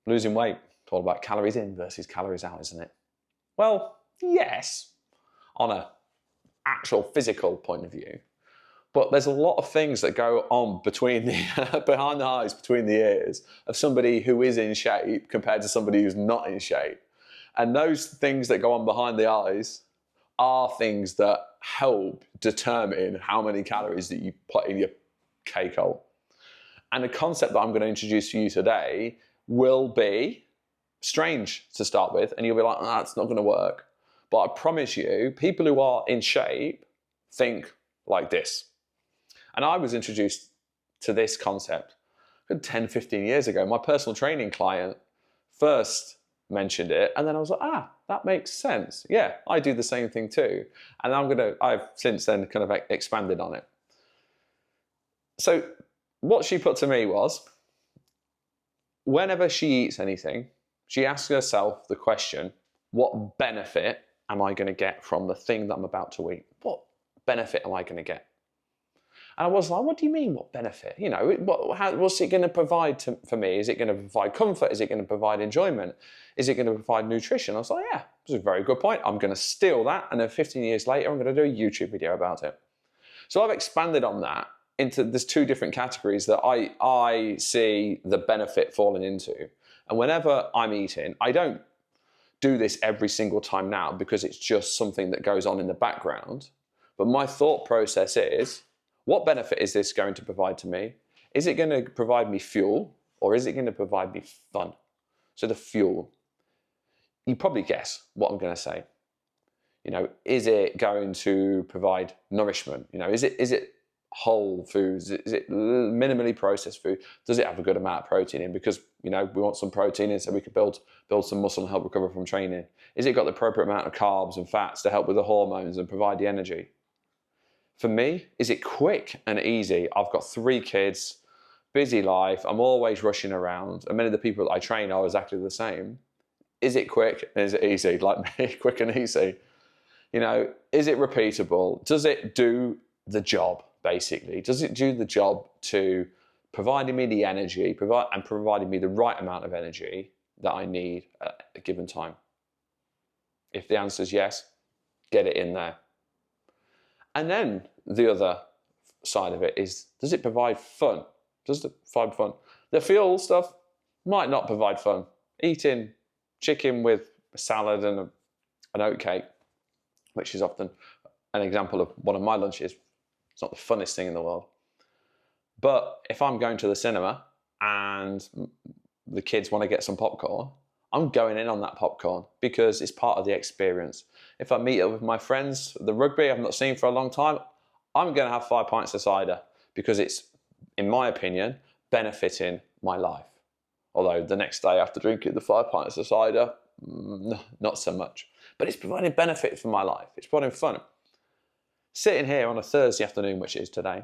losing weight, it's all about calories in versus calories out, isn't it? Well, yes, on an actual physical point of view. But there's a lot of things that go on between the behind the eyes, between the ears of somebody who is in shape compared to somebody who's not in shape. And those things that go on behind the eyes are things that help determine how many calories that you put in your cake hole. And the concept that I'm going to introduce to you today will be strange to start with, and you'll be like, that's not going to work. But I promise you, people who are in shape think like this. And I was introduced to this concept 10, 15 years ago. My personal training client first mentioned it, and then I was like, that makes sense. Yeah, I do the same thing too. And I've since then kind of expanded on it. So what she put to me was, whenever she eats anything, she asks herself the question, what benefit am I going to get from the thing that I'm about to eat? What benefit am I going to get? And I was like, what do you mean, what benefit? You know, what's it going to provide for me? Is it going to provide comfort? Is it going to provide enjoyment? Is it going to provide nutrition? I was like, yeah, that's a very good point. I'm going to steal that. And then 15 years later, I'm going to do a YouTube video about it. So I've expanded on that into, there's two different categories that I see the benefit falling into. And whenever I'm eating, I don't do this every single time now because it's just something that goes on in the background. But my thought process is, what benefit is this going to provide to me? Is it going to provide me fuel, or is it going to provide me fun? So the fuel, you probably guess what I'm going to say. You know, is it going to provide nourishment? You know, is it whole foods? Is it minimally processed food? Does it have a good amount of protein in? Because, you know, we want some protein in so we can build some muscle and help recover from training. Is it got the appropriate amount of carbs and fats to help with the hormones and provide the energy? For me, is it quick and easy? I've got 3 kids, busy life, I'm always rushing around, and many of the people that I train are exactly the same. Is it quick and is it easy? Like me, quick and easy. You know, is it repeatable? Does it do the job, basically? Does it do the job to providing me the energy, providing me the right amount of energy that I need at a given time? If the answer is yes, get it in there. And then the other side of it is, does it provide fun? Does it provide fun? The fuel stuff might not provide fun. Eating chicken with a salad and an oatcake, which is often an example of one of my lunches, it's not the funnest thing in the world. But if I'm going to the cinema and the kids want to get some popcorn, I'm going in on that popcorn because it's part of the experience. If I meet up with my friends, the rugby I've not seen for a long time, I'm going to have 5 pints of cider because it's, in my opinion, benefiting my life. Although the next day after drinking the 5 pints of cider, not so much. But it's providing benefit for my life. It's providing fun. Sitting here on a Thursday afternoon, which is today,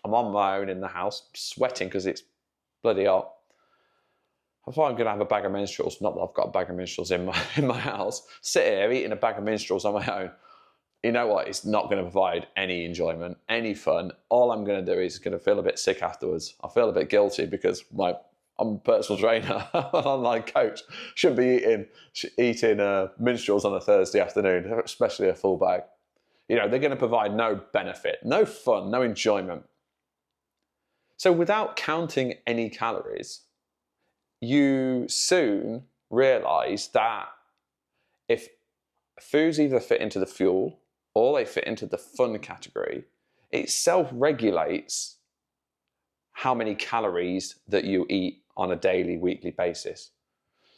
I'm on my own in the house, sweating because it's bloody hot. I thought I'm going to have a bag of minstrels. Not that I've got a bag of minstrels in my house. Sit here eating a bag of minstrels on my own. You know what? It's not going to provide any enjoyment, any fun. All I'm going to do is going to feel a bit sick afterwards. I feel a bit guilty because I'm a personal trainer, an online coach. Shouldn't be eating minstrels on a Thursday afternoon, especially a full bag. You know, they're going to provide no benefit, no fun, no enjoyment. So without counting any calories, you soon realize that if foods either fit into the fuel or they fit into the fun category, it self-regulates how many calories that you eat on a daily, weekly basis.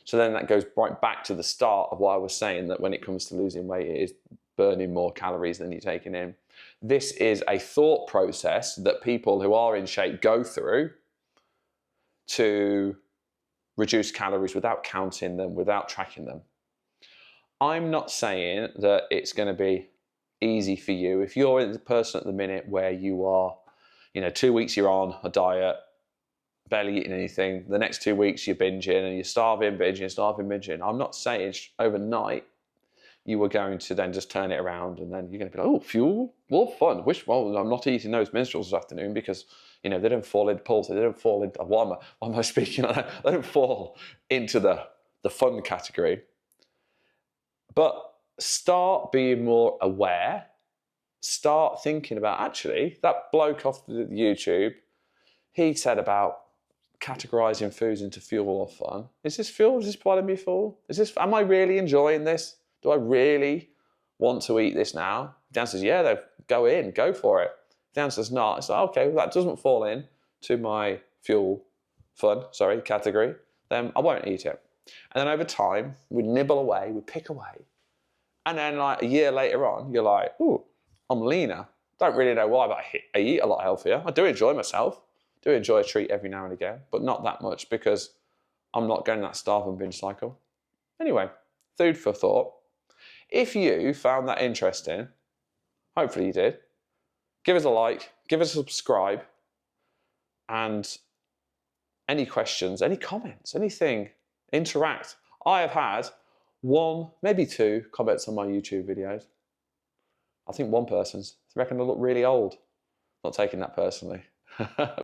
So then that goes right back to the start of what I was saying, that when it comes to losing weight, it is burning more calories than you're taking in. This is a thought process that people who are in shape go through to reduce calories without counting them, without tracking them. I'm not saying that it's going to be easy for you. If you're the person at the minute where you are, 2 weeks you're on a diet, barely eating anything, the next 2 weeks you're binging and you're starving, binging. I'm not saying overnight you were going to then just turn it around and then you're going to be like, oh, fuel, well, fun. Well, I'm not eating those minstrels this afternoon because, You know, they don't fall into pulse. They don't fall into, why am I speaking like that? They don't fall into the fun category. But start being more aware. Start thinking about, actually, that bloke off the YouTube, he said about categorizing foods into fuel or fun. Is this fuel? Is this part of me full? Am I really enjoying this? Do I really want to eat this now? If the answer is yeah, then go for it. If the answer is not, it's like, okay, well, that doesn't fall in to my category, then I won't eat it. And then over time, we nibble away, we pick away. And then like a year later on, you're like, ooh, I'm leaner. Don't really know why, but I eat a lot healthier. I do enjoy myself. Do enjoy a treat every now and again, but not that much because I'm not going that starve and binge cycle. Anyway, food for thought. If you found that interesting, hopefully you did, give us a like, give us a subscribe, and any questions, any comments, anything, interact. I have had 1, maybe 2 comments on my YouTube videos. I think one person's, I reckon I look really old. Not taking that personally.